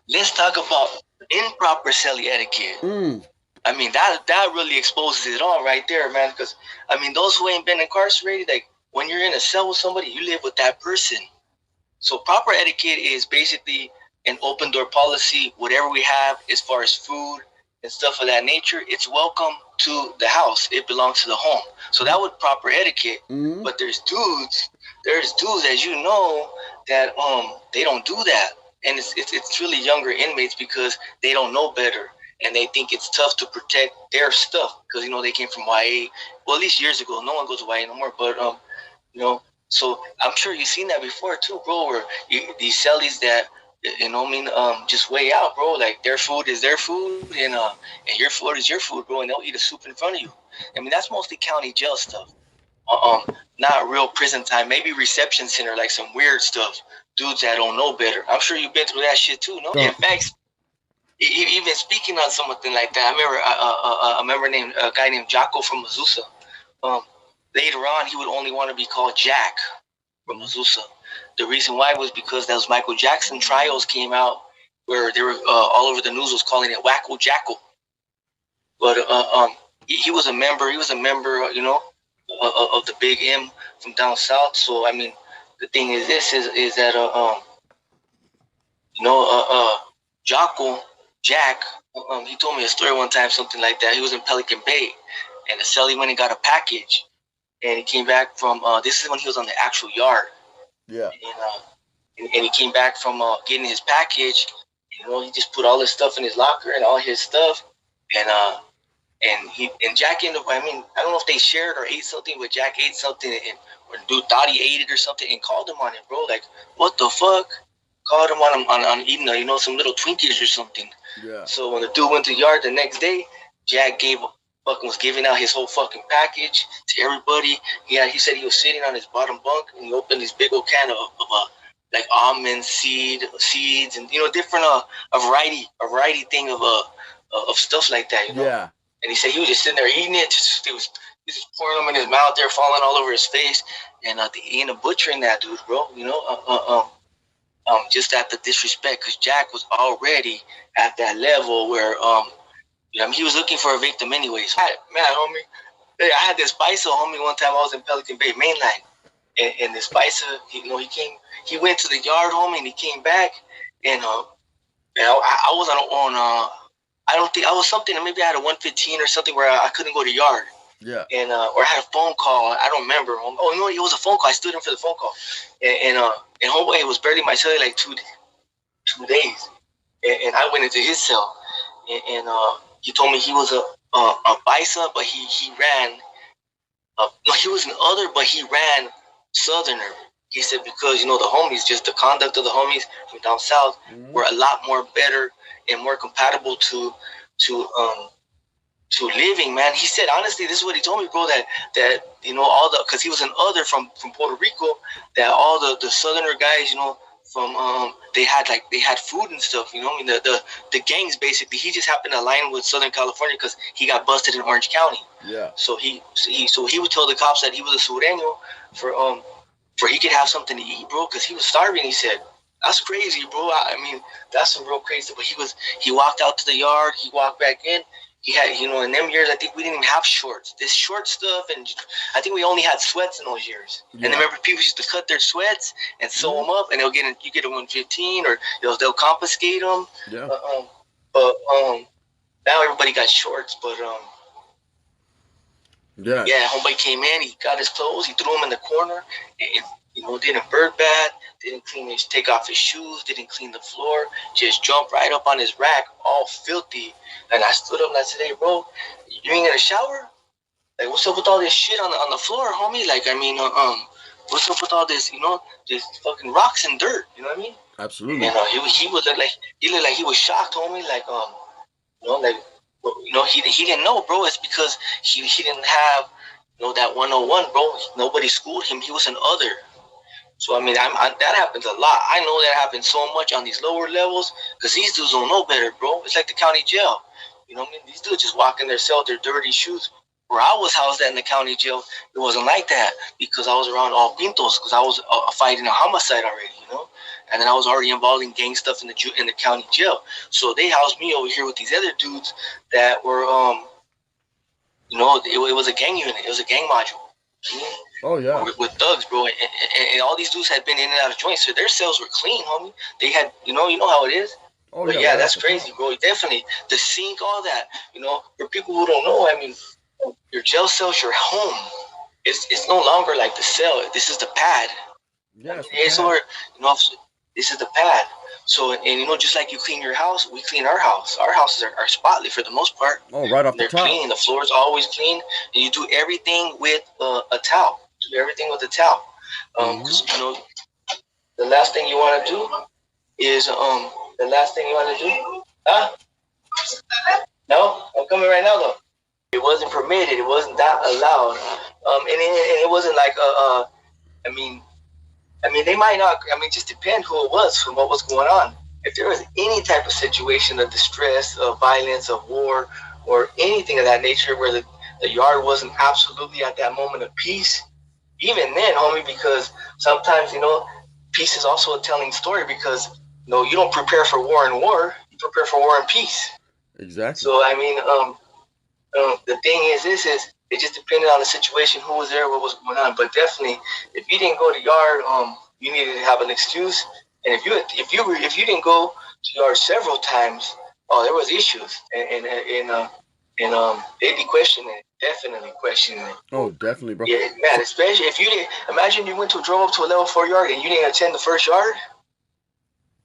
let's talk about improper celly etiquette. Mm. I mean, that really exposes it all right there, man. Because I mean, those who ain't been incarcerated, like when you're in a cell with somebody, you live with that person. So proper etiquette is basically an open door policy. Whatever we have as far as food and stuff of that nature, it's welcome to the house. It belongs to the home. So that would proper etiquette. Mm. But there's dudes, as you know, that they don't do that, and it's really younger inmates because they don't know better and they think it's tough to protect their stuff because they came from YA. Well, at least years ago, no one goes to YA no more. But you know. So I'm sure you've seen that before too, bro. Where these cellies that just way out, bro. Like their food is their food, and your food is your food, bro. And they'll eat a soup in front of you. I mean, that's mostly county jail stuff. Not real prison time. Maybe reception center, like some weird stuff. Dudes that don't know better. I'm sure you've been through that shit too, no? In Oh. fact, even speaking on something like that, I remember a guy named Jocko from Azusa. Um, Later on, he would only want to be called Jack from Azusa. The reason why was because those Michael Jackson trials came out where they were all over the news was calling it Wacko Jackal. But he was a member. He was a member, of the Big M from down south. So I mean, the thing is this is that you know Jocko Jack. He told me a story one time, something like that. He was in Pelican Bay, and the celly went and got a package, and he came back from. This is when he was on the actual yard, Yeah. and he came back from getting his package. He just put all his stuff in his locker and all his stuff, and Jack ended up. I mean, I don't know if they shared or ate something, but Jack ate something, and or dude thought he ate it or something, and called him on it, bro. Like, what the fuck? Called him on eating, some little Twinkies or something. Yeah. So when the dude went to the yard the next day, Jack was giving out his whole fucking package to everybody. He said he was sitting on his bottom bunk and he opened this big old can of like almond seeds and different a variety thing of stuff like that. Yeah. And he said he was just sitting there eating it. He was just pouring them in his mouth. They're falling all over his face, and he ended up butchering that dude, bro. Just at the disrespect, because Jack was already at that level where he was looking for a victim anyways. Man, homie, hey, I had this Spicer homie one time. I was in Pelican Bay mainline, and this Spicer, he went to the yard, homie, and he came back, and I was on I don't think I was something. Maybe I had a 115 or something where I couldn't go to yard. Yeah. And or I had a phone call. I don't remember. Oh no, it was a phone call. I stood in for the phone call, and homeboy was barely my cell like 2 days, and I went into his cell, and he told me he was a Bisa, but he ran. No, he was an other, but he ran Southerner. He said because the homies, just the conduct of the homies from down south were a lot more better and more compatible to living, man. He said honestly, this is what he told me, bro. That all the because he was an other from Puerto Rico. That all the Southerner guys, from they had food and stuff. I mean the gangs basically. He just happened to align with Southern California because he got busted in Orange County. Yeah. So he would tell the cops that he was a sureño for he could have something to eat, bro, because he was starving. He said. That's crazy, bro. I mean, that's some real crazy. But he walked out to the yard. He walked back in. He had, in them years, I think we didn't even have shorts. This short stuff, and I think we only had sweats in those years. Yeah. And I remember people used to cut their sweats and sew them up, and you get a 115, or they'll confiscate them. Yeah. But now everybody got shorts. But yeah, homeboy came in. He got his clothes. He threw them in the corner, and didn't bird bath, didn't take off his shoes, didn't clean the floor, just jumped right up on his rack, all filthy. And I stood up and I said, "Hey, bro, you ain't gonna shower? Like, what's up with all this shit on the floor, homie? Like, I mean, what's up with all this? Just fucking rocks and dirt. You know what I mean?" Absolutely. And he looked like he was shocked, homie. Like, he didn't know, bro. It's because he didn't have that 101, bro. Nobody schooled him. He was an other. So, I mean, that happens a lot. I know that happens so much on these lower levels because these dudes don't know better, bro. It's like the county jail. I mean? These dudes just walk in their cell, their dirty shoes. Where I was housed at in the county jail, it wasn't like that because I was around all pintos because I was fighting a homicide already, and then I was already involved in gang stuff in the county jail. So they housed me over here with these other dudes that were it was a gang unit. It was a gang module. Oh yeah. With thugs, bro, and all these dudes had been in and out of joints, so their cells were clean, homie. They had, you know how it is. Oh but yeah, that's crazy, bro. Definitely the sink, all that. For people who don't know, I mean, your jail cell's your home. It's no longer like the cell. This is the pad. Yeah, this is the pad. So, and just like you clean your house, we clean our house. Our houses are spotless for the most part. Oh, right off They're the top. clean. The floor's always clean, and you do everything with a towel. Do everything with a towel. Because the last thing you want to do is Huh? No, I'm coming right now though. It wasn't permitted. It wasn't that allowed. And it wasn't like I mean, they might not. I mean, just depend who it was and what was going on. If there was any type of situation of distress, of violence, of war, or anything of that nature, where the yard wasn't absolutely at that moment of peace, even then, homie, because sometimes peace is also a telling story. Because you don't prepare for war in war; you prepare for war in peace. Exactly. So I mean, the thing is, it just depended on the situation, who was there, what was going on. But definitely, if you didn't go to yard, you needed to have an excuse. And if you didn't go to yard several times, there was issues, and they'd be questioning it, definitely questioning it. Oh, definitely, bro. Yeah, man. Especially if you didn't imagine you drove up to a level 4 yard and you didn't attend the first yard.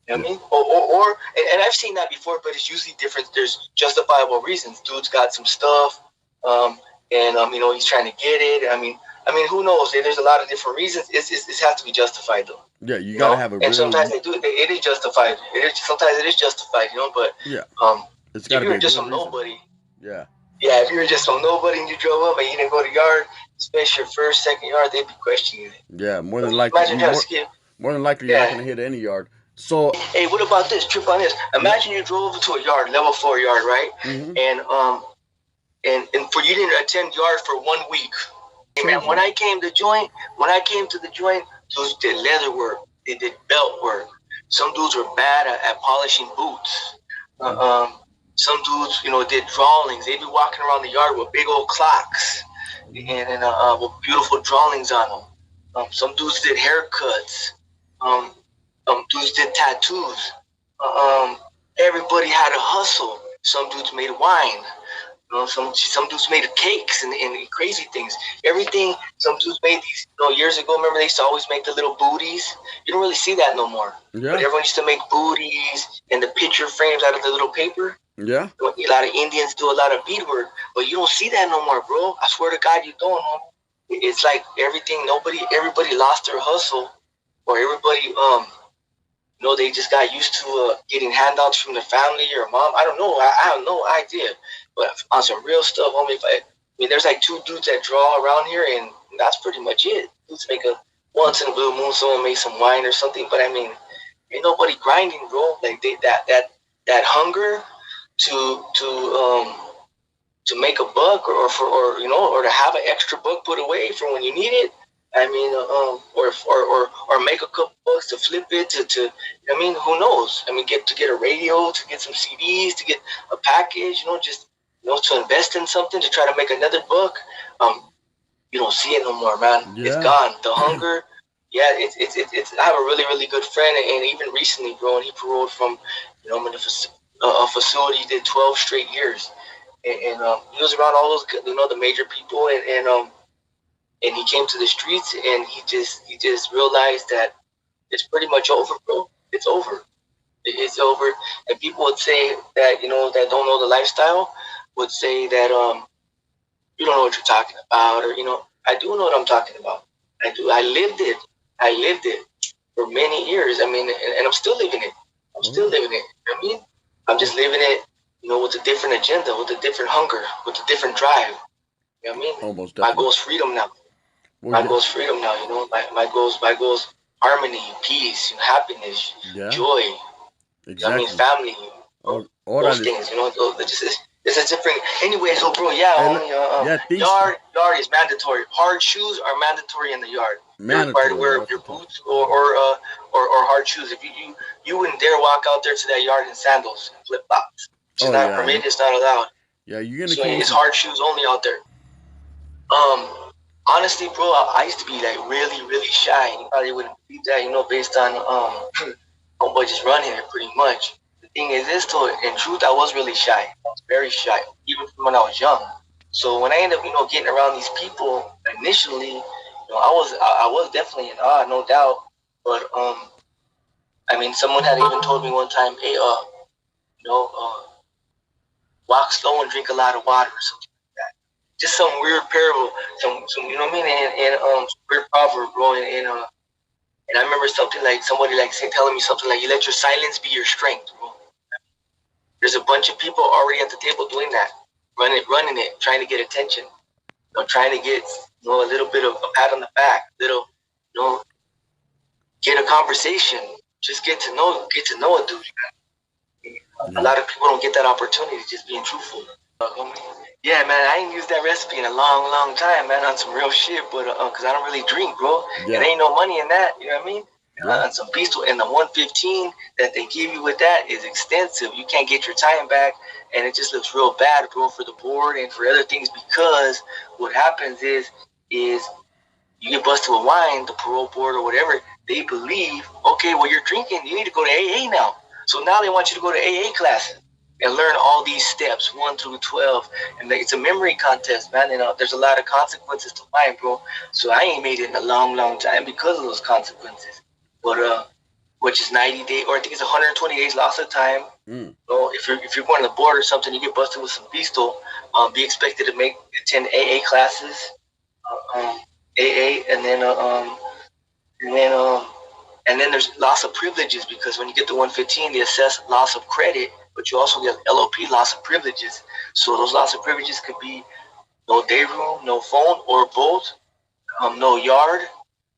You know what I mean? Or and I've seen that before, but it's usually different. There's justifiable reasons. Dude's got some stuff, and he's trying to get it. I mean, who knows? There's a lot of different reasons. It has to be justified, though. Yeah, you gotta have a. And sometimes they do. It is justified. Sometimes it is justified, But yeah, it's gotta if you were just some nobody. Yeah. Yeah, if you were just some nobody and you drove up and you didn't go to yard, especially your first, second yard, they'd be questioning it. Yeah, more than likely. More than likely, you're not gonna hit any yard. So, hey, what about this? Trip on this. Imagine you drove to a yard, level 4 yard, right? Mm-hmm. And for you didn't attend yard for 1 week. Hey, man, when I came to the joint, dudes did leather work. They did belt work. Some dudes were bad at polishing boots. Some dudes, did drawings. They'd be walking around the yard with big old clocks and with beautiful drawings on them. Some dudes did haircuts. Dudes did tattoos. Everybody had a hustle. Some dudes made wine. Some dudes made cakes and crazy things. Everything. Some dudes made these. Years ago, remember they used to always make the little booties. You don't really see that no more. Yeah. But everyone used to make booties and the picture frames out of the little paper. Yeah. A lot of Indians do a lot of beadwork, but you don't see that no more, bro. I swear to God, you don't. It's like everybody lost their hustle, or everybody they just got used to getting handouts from their family or mom. I don't know. I have no idea. But on some real stuff, homie, there's like 2 dudes that draw around here, and that's pretty much it. Dudes make once in a blue moon, someone make some wine or something. But ain't nobody grinding, bro. Like that hunger to make a buck or to have an extra buck put away for when you need it. Or make a couple bucks to flip it to who knows? Get a radio, to get some CDs, to get a package, to invest in something, to try to make another buck. You don't see it no more, man. Yeah. It's gone. The hunger. Yeah, it's. I have a really, really good friend, and even recently, bro, and he paroled from, a facility. He did 12 straight years, and he was around all those, the major people, and he came to the streets, and he just realized that it's pretty much over, bro. It's over. It's over. And people would say that, that don't know the lifestyle, would say that you don't know what you're talking about, or I do know what I'm talking about. I do. I lived it for many years. And I'm still living it. You know what I mean? I'm just living it, with a different agenda, with a different hunger, with a different drive. You know what I mean? Almost definitely. My goal is freedom now. My goal is freedom now. My goals, harmony, peace, happiness, joy. Exactly. Family. All those things. It's a different. Anyway, so bro, yard is mandatory. Hard shoes are mandatory in the yard. you're required to wear your boots or hard shoes. If you wouldn't dare walk out there to that yard in sandals and flip flops. It's not permitted. It's not allowed. Yeah, you're gonna. So it's hard shoes only out there. Honestly, bro, I used to be like really, really shy. You probably wouldn't believe that, based on homeboy just running it pretty much. The thing is this, though, in truth, I was really shy. I was very shy, even when I was young. So when I ended up, getting around these people initially, I was definitely in awe, no doubt. But I mean, someone had even told me one time, hey, walk slow and drink a lot of water or something like that. Just some weird parable, some you know what I mean, and weird proverb, bro. And I remember somebody telling me something like, "You let your silence be your strength, bro." There's a bunch of people already at the table doing that, running it, trying to get attention, trying to get a little bit of a pat on the back, get a conversation, just get to know a dude. A lot of people don't get that opportunity, just being truthful. Yeah, man, I ain't used that recipe in a long, long time, man, on some real shit, but because I don't really drink, bro. Yeah. There ain't no money in that, you know what I mean? Yeah. On some beast, and the 115 that they give you with that is extensive. You can't get your time back, and it just looks real bad, bro, for the board and for other things, because what happens is you get busted with wine, the parole board or whatever, they believe, okay, well, you're drinking, you need to go to AA now. So now they want you to go to AA classes and learn all these steps, 1 through 12. And it's a memory contest, man. And there's a lot of consequences to wine, bro. So I ain't made it in a long, long time because of those consequences. But which is 90 days, or I think it's 120 days loss of time. So if you're going to the board or something, you get busted with some beastal, be expected to attend AA classes, AA, and then there's loss of privileges, because when you get the 115, they assess loss of credit, but you also get LOP, loss of privileges. So those loss of privileges could be no day room, no phone, or both, no yard,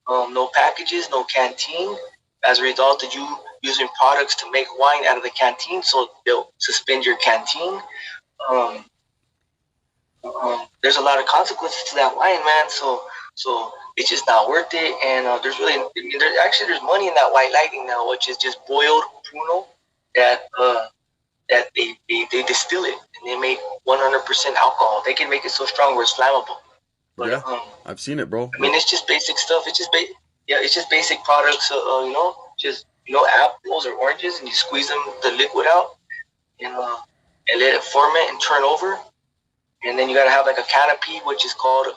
no packages, no canteen, as a result of you using products to make wine out of the canteen, so they'll suspend your canteen. There's a lot of consequences to that wine, man, so it's just not worth it. And there's money in that white lightning now, which is just boiled Pruno that they distill it and they make 100% alcohol. They can make it so strong where it's flammable. But, yeah, I've seen it, bro. I mean, it's just basic stuff. It's just basic products. Apples or oranges, and you squeeze the liquid out and let it ferment and turn over. And then you gotta have like a canopy, which is called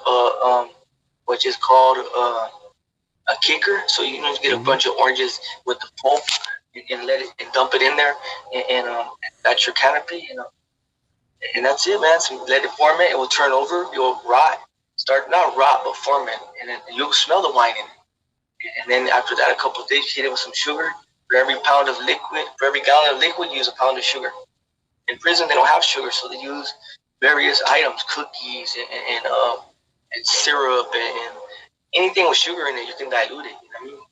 a kicker. So you get a bunch of oranges with the pulp and let it and dump it in there, and that's your canopy, and that's it, man. So you let it ferment, it will turn over, you'll rot. Start not rot, but ferment, and then you'll smell the wine in it. And then after that, a couple of days, you hit it with some sugar. For every gallon of liquid, you use a pound of sugar. In prison, they don't have sugar, so they use various items, cookies and syrup and anything with sugar in it. You can dilute it. You know what I mean?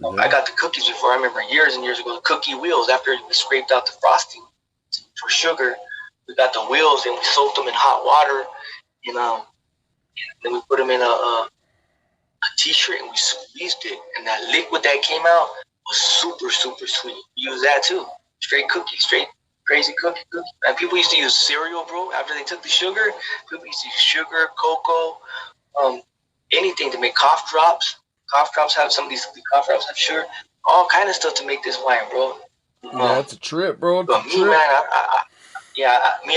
Mm-hmm. I got the cookies before. I remember years and years ago, the cookie wheels. After we scraped out the frosting for sugar, we got the wheels and we soaked them in hot water. Then we put them in a t-shirt and we squeezed it, and that liquid that came out was super, super sweet. We use that too. Straight crazy cookie. And people used to use cereal, bro. After they took the sugar, people used to use sugar, cocoa, anything to make cough drops. Cough drops have cough drops have sugar. All kind of stuff to make this wine, bro. Yeah, it's a trip, bro. But me, man, I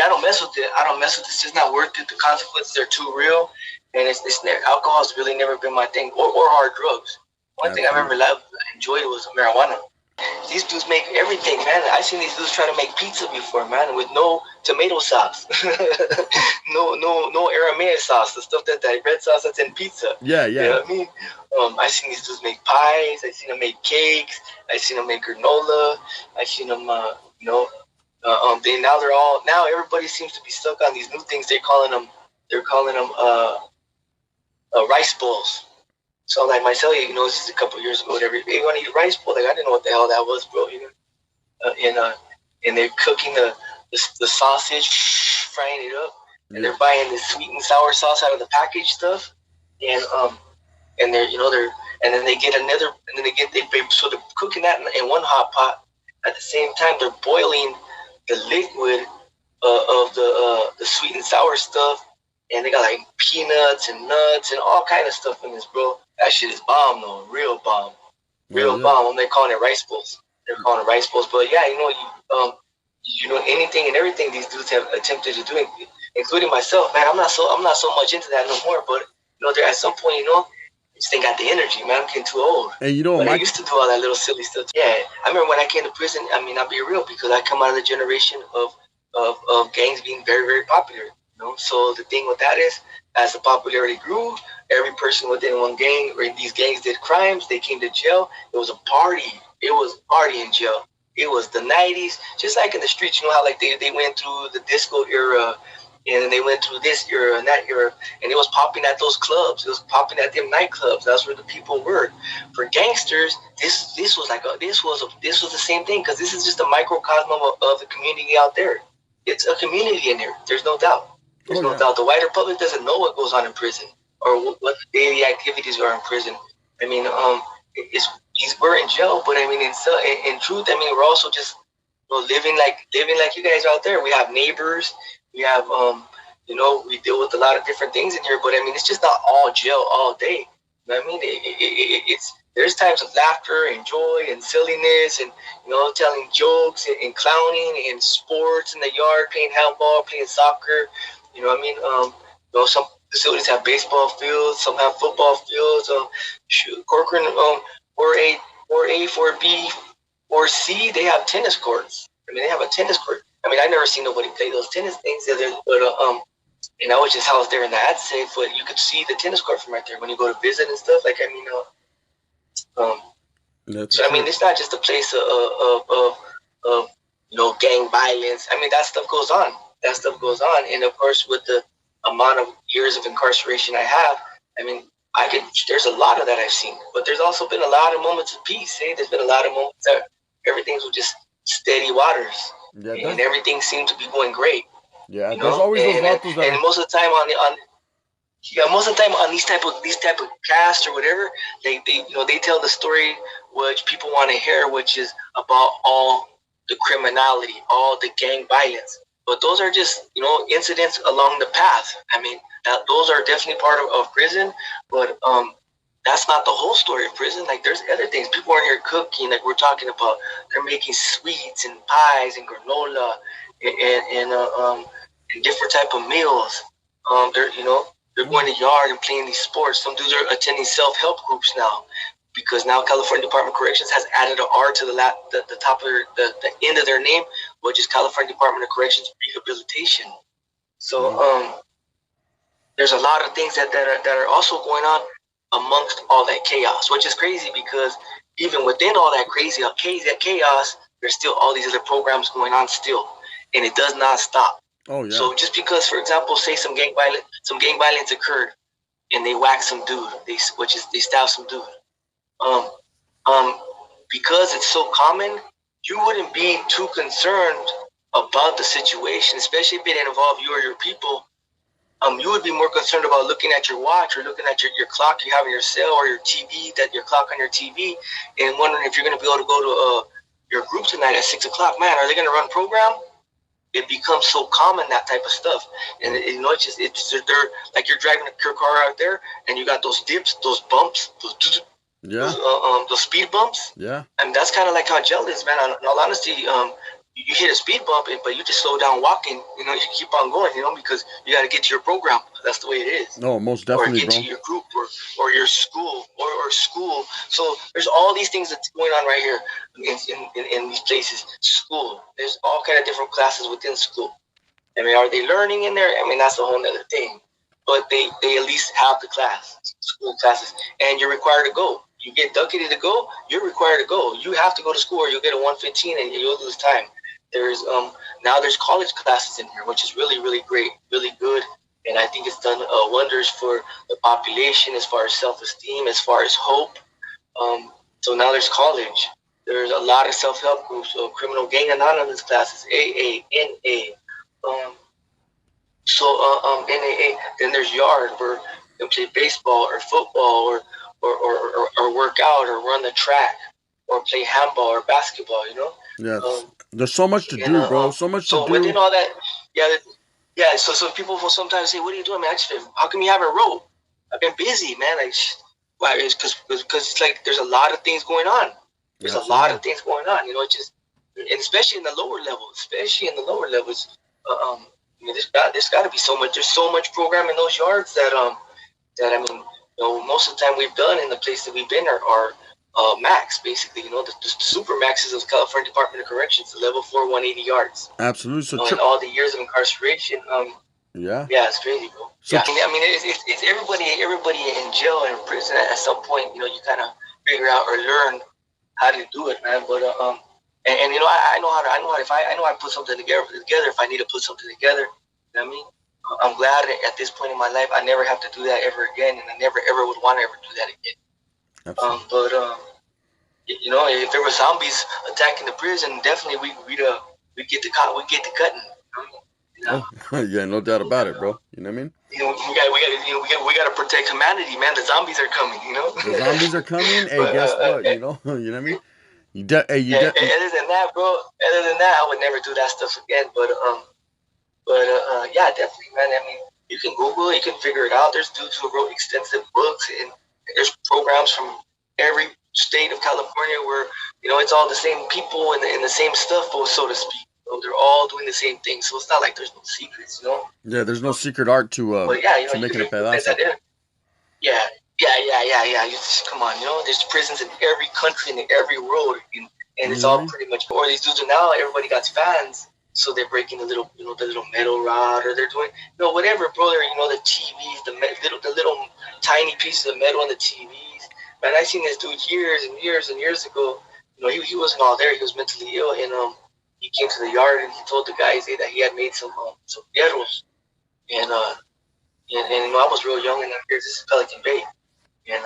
don't mess with it. I don't mess with it. It's just not worth it. The consequences are too real. And alcohol has really never been my thing, or hard drugs. One thing I remember enjoyed was marijuana. These dudes make everything, man. I seen these dudes try to make pizza before, man, with no tomato sauce, no Aramaic sauce, the stuff that red sauce that's in pizza. Yeah. You know what I mean? I seen these dudes make pies. I seen them make cakes. I seen them make granola. I seen them, now everybody seems to be stuck on these new things. They're calling them rice bowls. So like myself, this is a couple of years ago. Whatever, hey, want to eat a rice bowl? Like, I didn't know what the hell that was, bro. And they're cooking the sausage, frying it up, and they're buying the sweet and sour sauce out of the packaged stuff, and and they're and then they get another, and then so they're cooking that in one hot pot. At the same time, they're boiling the liquid of the sweet and sour stuff, and they got like peanuts and nuts and all kind of stuff in this, bro. That shit is bomb though, real bomb, Oh real yeah. bomb. They're calling it rice bowls. They're calling it rice bowls, but yeah, anything and everything these dudes have attempted to do, including myself, man. I'm not so much into that no more. But there at some point, I just ain't got the energy, man. I'm getting too old. And you know, But I Mike. used to do all that little silly stuff. Yeah, I remember when I came to prison. I mean, I'll be real, because I come out of the generation of gangs being very, very popular. So the thing with that is, as the popularity grew, every person within one gang or in these gangs did crimes. They came to jail. It was a party. It was a party in jail. It was the 90s, just like in the streets. You know how like they went through the disco era, and then they went through this era and that era, and it was popping at those clubs. It was popping at them nightclubs. That's where the people were. For gangsters, this was the same thing, because this is just a microcosm of the community out there. It's a community in there. There's no doubt. There's no doubt. The wider public doesn't know what goes on in prison, or what the daily activities are in prison. I mean, we're in jail, but I mean, in truth, I mean, we're also just living like you guys out there. We have neighbors. We have we deal with a lot of different things in here, but I mean, it's just not all jail all day. You know what I mean? It's there's times of laughter and joy and silliness, and telling jokes and clowning and sports in the yard, playing handball, playing soccer. You know what I mean? Some facilities have baseball fields, some have football fields. Corcoran, 4A, 4A, 4B, 4C, they have tennis courts. I mean, they have a tennis court. I mean, I never seen nobody play those tennis things, but and I was just housed there in the ad safe, but you could see the tennis court from right there when you go to visit and stuff. Like, I mean, so I mean, it's not just a place of gang violence. I mean, that stuff goes on. That stuff goes on, and of course, with the amount of years of incarceration I have, I mean, there's a lot of that I've seen, but there's also been a lot of moments of peace. There's been a lot of moments that everything's just steady waters, and everything seems to be going great. Yeah, there's always those vatos that. And most of the time most of the time on these type of casts or whatever, they tell the story which people want to hear, which is about all the criminality, all the gang violence. But those are just incidents along the path. I mean, those are definitely part of prison, but that's not the whole story of prison. Like, there's other things. People aren't here cooking, like we're talking about. They're making sweets and pies and granola and different type of meals. They're going to the yard and playing these sports. Some dudes are attending self-help groups now, because now California Department of Corrections has added an R to the top of the end of their name, which is California Department of Corrections Rehabilitation. So there's a lot of things that are also going on amongst all that chaos, which is crazy, because even within all that crazy chaos, there's still all these other programs going on still, and it does not stop. Oh yeah. So just because, for example, say some gang violence occurred, and they whack some dude, they stab some dude. Because it's so common, you wouldn't be too concerned about the situation, especially if it didn't involve you or your people. You would be more concerned about looking at your watch or looking at your clock you have in your cell, or your TV, your clock on your TV, and wondering if you're going to be able to go to your group tonight at 6 o'clock. Man, are they going to run program? It becomes so common, that type of stuff, and they're like, you're driving your car out there, and you got those dips, those bumps, those speed bumps. Yeah. I mean, that's kind of like how jail is, man. In all honesty, you hit a speed bump, but you just slow down walking. You keep on going, because you got to get to your program. That's the way it is. No, most definitely, or get to your group, or your school, or school. So there's all these things that's going on right here in these places. School. There's all kind of different classes within school. I mean, are they learning in there? I mean, that's a whole other thing. But they at least have the school classes, and you're required to go. You get ducketed to go, you're required to go. You have to go to school, or you'll get a 115 and you'll lose time. There's now there's college classes in here, which is really, really great, really good, and I think it's done wonders for the population as far as self-esteem, as far as hope. So now there's college. There's a lot of self-help groups, criminal gang anonymous classes, AA, NA. NAA. Then there's yard, where you play baseball or football, or work out or run the track or play handball or basketball. Yes. There's so much to do, bro. So much to So do. within all that, yeah. So people will sometimes say, "What are you doing, man? How come you haven't wrote?" I've been busy, man. Like, why? It's because it's like there's a lot of things going on. There's a lot of things going on. And especially in the lower levels. There's got to be so much. There's so much program in those yards that I mean, most of the time we've done in the place that we've been are max, basically. The super maxes of the California Department of Corrections, the level 4, 180 yards. Absolutely. So and all the years of incarceration. Yeah, it's crazy, bro. So, yeah, I mean, it's everybody in jail and prison at some point. You kind of figure out or learn how to do it, man. But and I know how to put something together if I need to put something together. You know what I mean? I'm glad at this point in my life I never have to do that ever again, and I never ever would want to ever do that again. Absolutely. If there were zombies attacking the prison, definitely we get the cutting. Yeah, no doubt about it, bro. You know what I mean? We got to protect humanity, man. The zombies are coming. The zombies are coming. Hey, guess what? You know what I mean? Other than that, bro. Other than that, I would never do that stuff again. But yeah, definitely, man. I mean, you can Google it, you can figure it out. There's dudes who wrote extensive books, and there's programs from every state of California where it's all the same people and the same stuff, so to speak. They're all doing the same thing, so it's not like there's no secrets, Yeah, there's no secret art to making a pedazo. Yeah. You just come on, there's prisons in every country and in every road, and it's all pretty much. Or these dudes are now everybody got fans, so they're breaking the little metal rod, or they're doing whatever, brother. The TVs, the little tiny pieces of metal on the TVs. Man, I seen this dude years and years and years ago. He wasn't all there. He was mentally ill, and he came to the yard and he told the guys that he had made some fierros, and I was real young, and this is Pelican Bay, and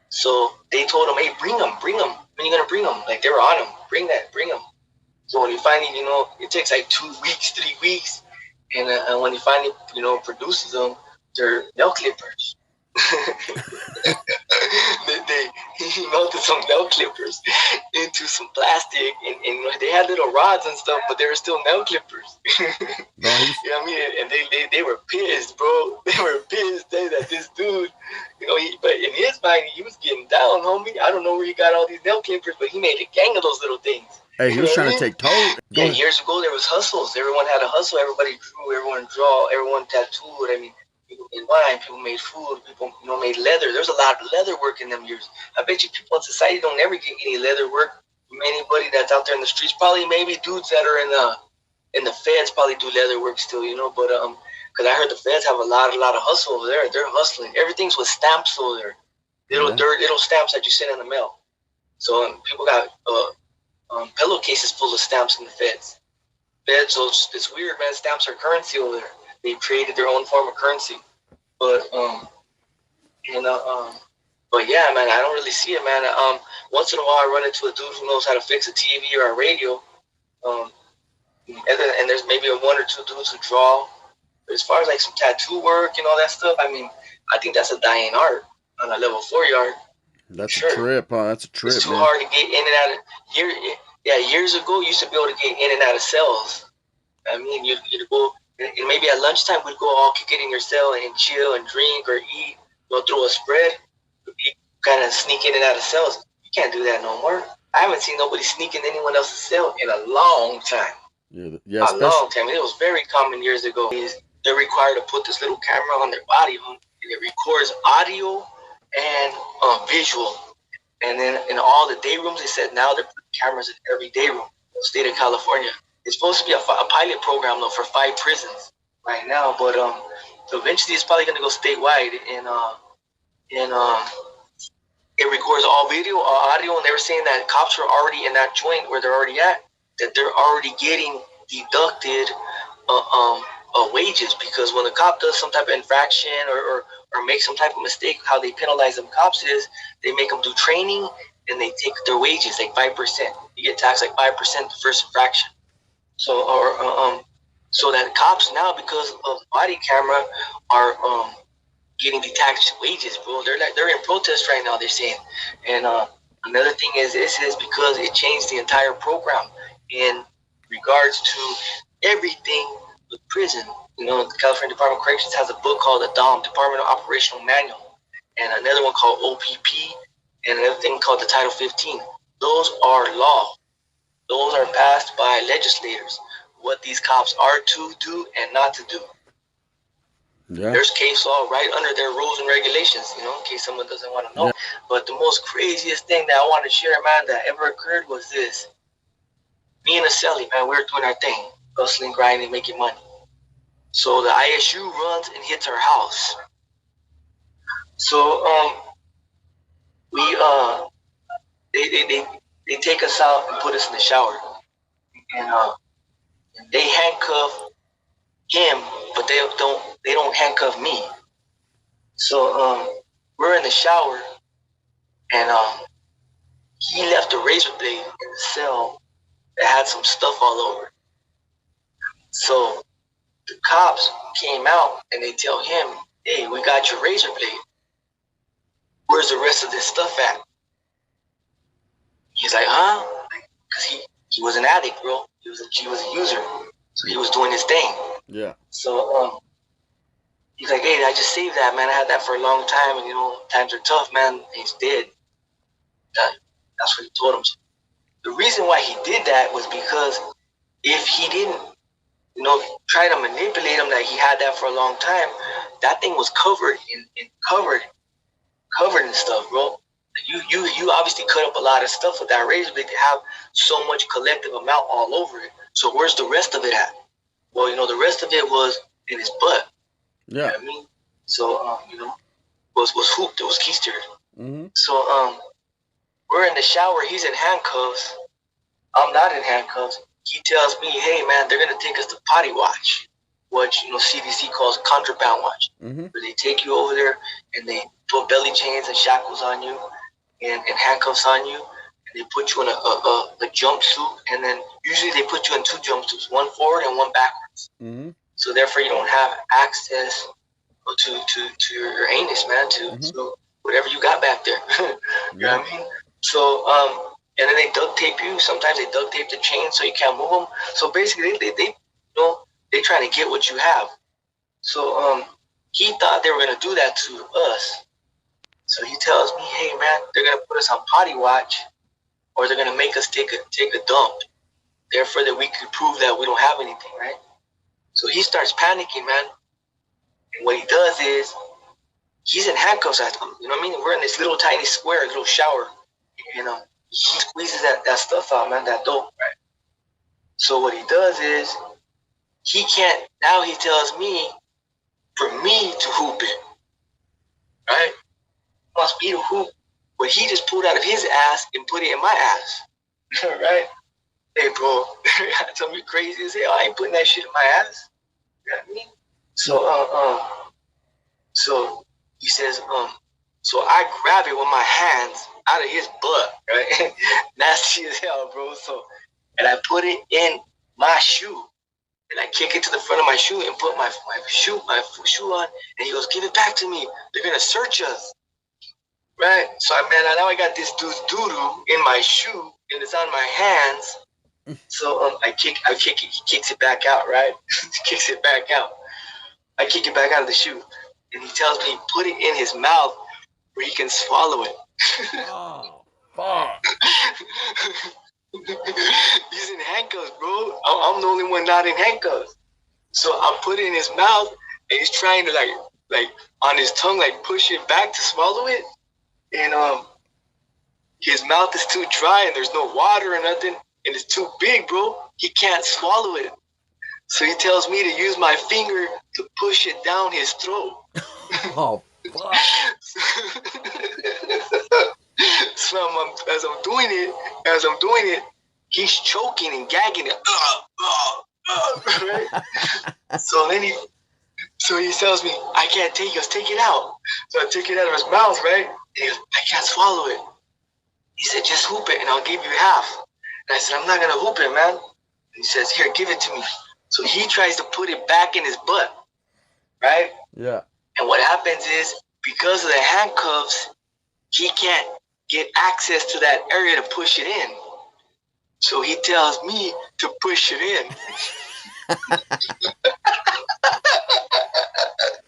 so they told him, hey, bring them. When are you gonna bring them? Like, they were on him. Bring them. So when he finally, it takes like 2 weeks, 3 weeks, and when he finally, produces them, they're nail clippers. He melted some nail clippers into some plastic, and they had little rods and stuff, but they were still nail clippers. You know what I mean? And they were pissed, bro. They were pissed that this dude, but in his mind, he was getting down, homie. I don't know where he got all these nail clippers, but he made a gang of those little things. Hey, he was trying to take toll. Yeah, years ago there was hustles. Everyone had a hustle. Everybody drew. Everyone draw. Everyone tattooed. I mean, people made wine, people made food, people made leather. There's a lot of leather work in them years. I bet you people in society don't ever get any leather work from anybody that's out there in the streets. Probably maybe dudes that are in the feds probably do leather work still, but because I heard the feds have a lot of hustle over there. They're hustling. Everything's with stamps over there. Little stamps that you send in the mail. So people got pillowcases full of stamps in the feds. So it's weird, man. Stamps are currency over there. They created their own form of currency, but yeah, man, I don't really see it, man. Once in a while, I run into a dude who knows how to fix a TV or a radio, and there's maybe 1 or 2 dudes who draw. But as far as like some tattoo work and all that stuff, I mean, I think that's a dying art on a level 4 yard. That's a trip, huh? That's a trip. It's too hard to get in and out of. Years ago, you used to be able to get in and out of cells. I mean, you'd go. And maybe at lunchtime we'd go all kick it in your cell and chill and drink or eat, throw a spread, kind of sneak in and out of cells. You can't do that no more. I haven't seen nobody sneak in anyone else's cell in a long time. Yeah, a long time. It was very common years ago. They're required to put this little camera on their body, and it records audio and visual. And then in all the day rooms, they said now they're putting cameras in every day room in the state of California. It's supposed to be a pilot program though for 5 prisons right now, but eventually it's probably gonna go statewide, and it records all video, all audio, and they were saying that cops are already in that joint where they're already at, that they're already getting deducted wages, because when the cop does some type of infraction or makes some type of mistake, how they penalize them cops is they make them do training and they take their wages like 5%. You get taxed like 5% the first infraction. So that cops now, because of body camera, are getting detached wages, bro. They're in protest right now. They're saying, and another thing is this is because it changed the entire program in regards to everything with prison. You know, the California Department of Corrections has a book called the DOM, Department of Operational Manual, and another one called OPP, and another thing called the Title 15. Those are law. Those are passed by legislators. What these cops are to do and not to do. Yeah. There's case law right under their rules and regulations, you know, in case someone doesn't want to know. Yeah. But the most craziest thing that I want to share, man, that ever occurred was this. Me and Aselli, man, we were doing our thing, hustling, grinding, making money. So the ISU runs and hits our house. So they take us out and put us in the shower, and they handcuff him, but they don't handcuff me. So we're in the shower, and he left a razor blade in the cell that had some stuff all over. So the cops came out and they tell him, "Hey, we got your razor blade. Where's the rest of this stuff at?" He's like, "Huh?" Because he was an addict, bro. He was a user, so he was doing his thing. Yeah. So he's like, "Hey, I just saved that, man. I had that for a long time, and you know, times are tough, man." And he's dead. That's what he told him. The reason why he did that was because if he didn't, you know, try to manipulate him that he had that for a long time, that thing was covered in stuff, bro. You obviously cut up a lot of stuff with that razor blade to have so much collective amount all over it. So where's the rest of it at? Well, you know, the rest of it was in his butt. Yeah. You know what I mean? So you know, was hooped, it was keistered. Mm-hmm. So we're in the shower, he's in handcuffs. I'm not in handcuffs. He tells me, "Hey man, they're gonna take us to potty watch," which, you know, CDC calls contraband watch. Mm-hmm. Where they take you over there and they put belly chains and shackles on you and handcuffs on you, and they put you in a jumpsuit, and then usually they put you in two jumpsuits, one forward and one backwards. Mm-hmm. So therefore you don't have access to your anus, man, to whatever you got back there. You know what I mean? So and then they duct tape you. Sometimes they duct tape the chain so you can't move them. So basically, they you know, they trying to get what you have. So he thought they were gonna do that to us. So he tells me, "Hey man, they're gonna put us on potty watch, or they're gonna make us take a dump. Therefore, that we could prove that we don't have anything, right?" So he starts panicking, man. And what he does is he's in handcuffs at them. You know what I mean? We're in this little tiny square, little shower. You know, he squeezes that stuff out, man, that dope, right? So what he does is he can't. Now he tells me for me to hoop it, right? He wants me to hoop what he just pulled out of his ass and put it in my ass, right? Hey, bro, tell me crazy as hell. I ain't putting that shit in my ass. You know what I mean? So he says, so I grab it with my hands out of his butt, right? Nasty as hell, bro. So, and I put it in my shoe, and I kick it to the front of my shoe and put my shoe on, and he goes, "Give it back to me. They're gonna search us." Right? So now I got this dude's doo-doo in my shoe, and it's on my hands. So I kick it, he kicks it back out, right? Kicks it back out. I kick it back out of the shoe, and he tells me put it in his mouth where he can swallow it. Oh, fuck. He's in handcuffs, bro. I'm the only one not in handcuffs. So I put it in his mouth, and he's trying to like on his tongue, like push it back to swallow it. And his mouth is too dry, and there's no water or nothing, and it's too big, bro. He can't swallow it. So he tells me to use my finger to push it down his throat. Oh, fuck. So as I'm doing it, he's choking and gagging it. Right? So he tells me, "I can't take it. Just take it out." So I take it out of his mouth, right? And he goes, "I can't swallow it." He said, "Just hoop it and I'll give you half." And I said, "I'm not going to hoop it, man." And he says, "Here, give it to me." So he tries to put it back in his butt, right? Yeah. And what happens is, because of the handcuffs, he can't get access to that area to push it in. So he tells me to push it in.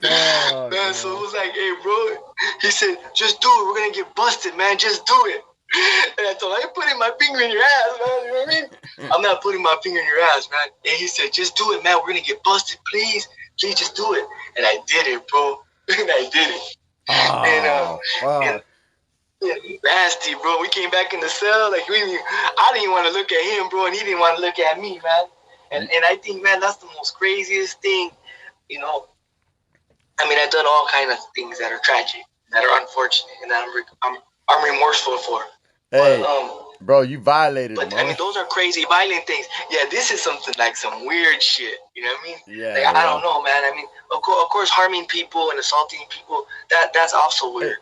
Man, so it was like, hey, bro. He said, just do it. We're going to get busted, man. Just do it. And I told him, I ain't putting my finger in your ass, man. You know what I mean? I'm not putting my finger in your ass, man. And he said, just do it, man. We're going to get busted. Please. Please just do it. And I did it, bro. And I did it. And nasty, bro. We came back in the cell. Like, I didn't want to look at him, bro. And he didn't want to look at me, man. And I think, man, that's the most craziest thing, you know. I mean, I've done all kinds of things that are tragic, that are unfortunate, and that I'm remorseful for. Hey, bro, you violated but, him. I mean, those are crazy, violent things. Yeah, this is something like some weird shit. You know what I mean? Yeah. Like, I don't know, man. I mean, of course, harming people and assaulting people, that's also weird.